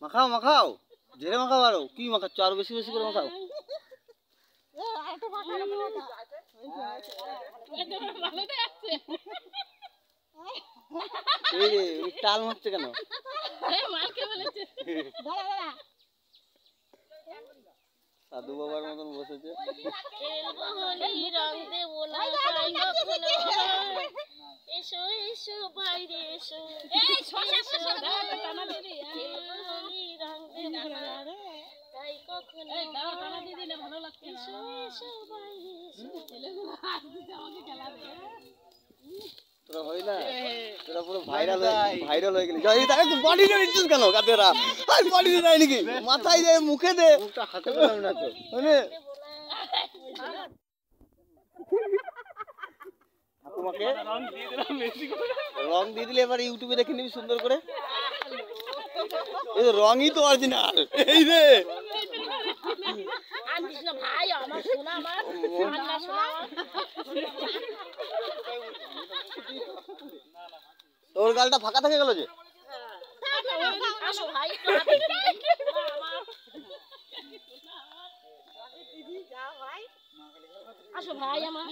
মাখাও মাখাও ঝেড়ে মাখাও আরো কি মাখাচ্ছ আরো বেশি বেশি করে মাখাও এই রে টাল মারছে কেন সাধু বাবার মতন বসেছে এসো এসো বাইরে এসো এই শশা শশা টানা দিদি রং দে তাই কখন এই দাও টানা দিদি না ভালো লাগছে না এসো এসো বাইরে এসো ছেলেগুলো হাত দিতে আমাকে খেলা দে তোরা হই না তোরা পুরো ভাইরাল হয়ে গেলি যাই তাই তো বডি রে নিচ্ছিস কেন কাতেরা আর বডি রে নাই নাকি মাথায় দে মুখে দে মুখটা হাতে পেলাম না তো মানে তোমাকে রং দিয়ে দিলে এবার ইউটিউবে দেখে নিবি সুন্দর করে এই রংই তো অরিজিনাল এই রে আনিস না ভাই আমার সোনা আমার আন্না সোনা তোর গালটা ফাঁকা থেকে গেল যে আসো ভাই একটু হাতে আসো ভাই আমার